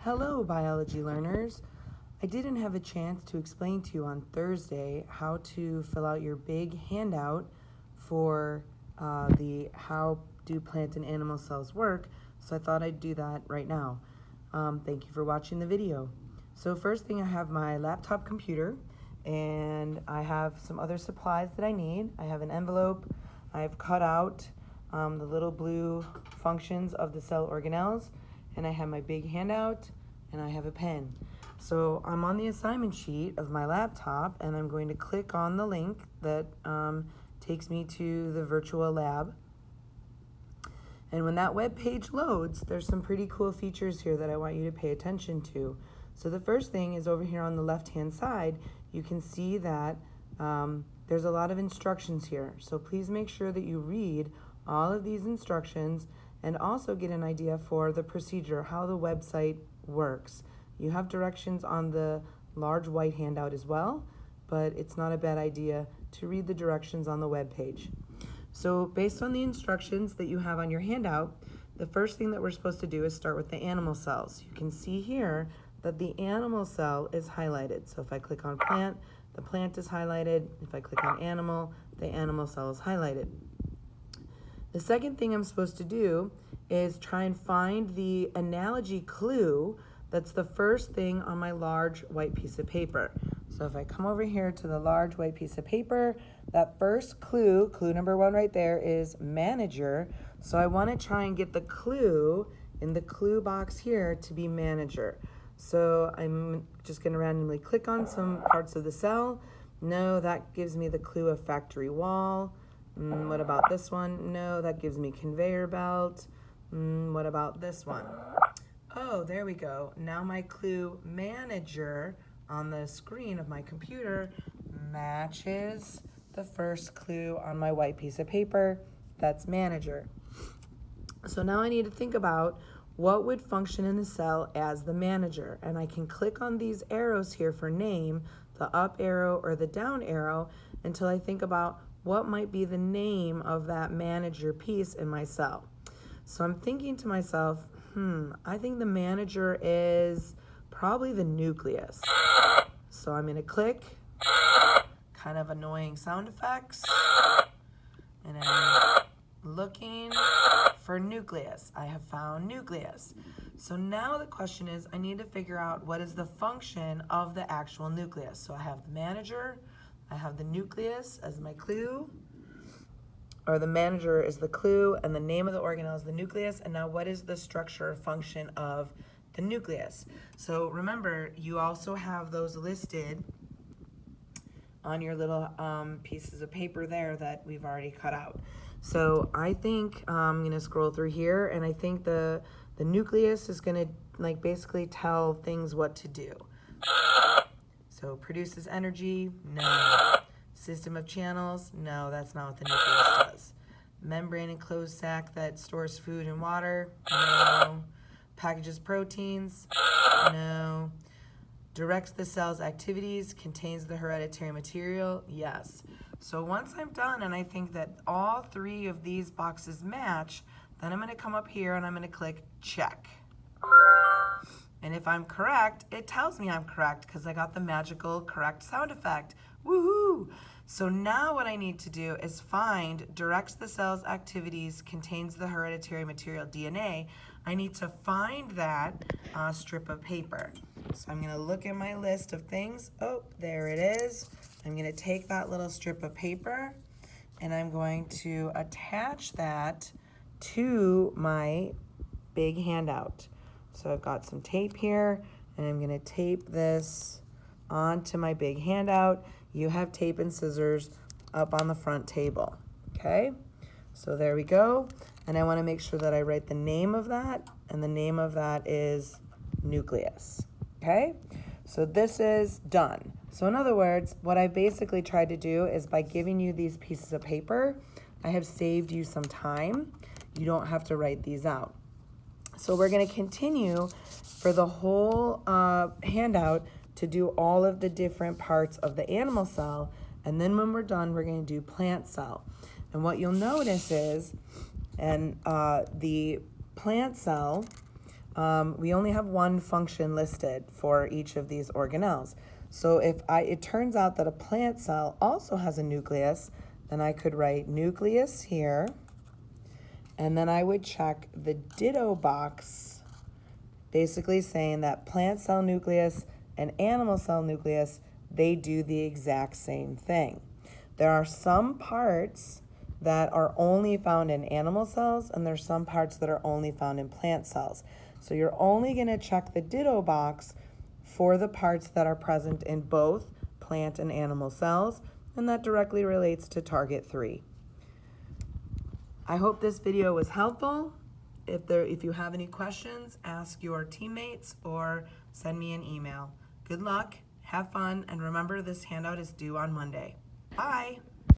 Hello, biology learners. I didn't have a chance to explain to you on Thursday how to fill out your big handout for the How Do Plant and Animal Cells Work, so I thought I'd do that right now. Thank you for watching the video. So first thing, I have my laptop computer, and I have some other supplies that I need. I have an envelope. I've cut out the little blue functions of the cell organelles, and I have my big handout, and I have a pen. So I'm on the assignment sheet of my laptop, and I'm going to click on the link that takes me to the virtual lab. And when that web page loads, there's some pretty cool features here that I want you to pay attention to. So the first thing is over here on the left-hand side, you can see that there's a lot of instructions here. So please make sure that you read all of these instructions and also get an idea for the procedure, how the website works. You have directions on the large white handout as well, but it's not a bad idea to read the directions on the web page. So based on the instructions that you have on your handout, the first thing that we're supposed to do is start with the animal cells. You can see here that the animal cell is highlighted. So if I click on plant, the plant is highlighted. If I click on animal, the animal cell is highlighted. The second thing I'm supposed to do is try and find the analogy clue that's the first thing on my large white piece of paper. So if I come over here to the large white piece of paper, that first clue number 1 right there, is manager. So I want to try and get the clue in the clue box here to be manager. So I'm just going to randomly click on some parts of the cell. No, that gives me the clue of factory wall. What about this one? No, that gives me conveyor belt. What about this one? Oh, there we go. Now my clue manager on the screen of my computer matches the first clue on my white piece of paper. That's manager. So now I need to think about what would function in the cell as the manager. And I can click on these arrows here for name, the up arrow or the down arrow, until I think about what might be the name of that manager piece in my cell. So I'm thinking to myself, I think the manager is probably the nucleus. So I'm going to click, kind of annoying sound effects, and I'm looking for nucleus. I have found nucleus. So now the question is, I need to figure out what is the function of the actual nucleus. So I have the manager, I have the nucleus as my clue, or the manager is the clue, and the name of the organelle is the nucleus. And now what is the structure or function of the nucleus? So remember, you also have those listed on your little pieces of paper there that we've already cut out. So I think I'm gonna scroll through here, and I think the nucleus is gonna basically tell things what to do. So produces energy, no. System of channels, no, that's not what the nucleus does. Membrane enclosed sac that stores food and water, no. Packages proteins, no. Directs the cell's activities, contains the hereditary material, yes. So once I'm done and I think that all 3 of these boxes match, then I'm gonna come up here and I'm gonna click check. And if I'm correct, it tells me I'm correct because I got the magical correct sound effect. Woohoo! So now what I need to do is find directs the cell's activities, contains the hereditary material DNA. I need to find that strip of paper. So I'm gonna look at my list of things. Oh, there it is. I'm gonna take that little strip of paper and I'm going to attach that to my big handout. So I've got some tape here, and I'm gonna tape this onto my big handout. You have tape and scissors up on the front table, okay? So there we go. And I wanna make sure that I write the name of that, and the name of that is nucleus, okay? So this is done. So in other words, what I basically tried to do is by giving you these pieces of paper, I have saved you some time. You don't have to write these out. So we're gonna continue for the whole handout to do all of the different parts of the animal cell, and then when we're done, we're gonna do plant cell. And what you'll notice is, the plant cell we only have one function listed for each of these organelles. So if it turns out that a plant cell also has a nucleus, then I could write nucleus here, and then I would check the ditto box, basically saying that plant cell nucleus and animal cell nucleus, they do the exact same thing. There are some parts that are only found in animal cells, and there's some parts that are only found in plant cells. So you're only going to check the ditto box for the parts that are present in both plant and animal cells, and that directly relates to target 3. I hope this video was helpful. If you have any questions, ask your teammates or send me an email. Good luck, have fun, and remember this handout is due on Monday. Bye!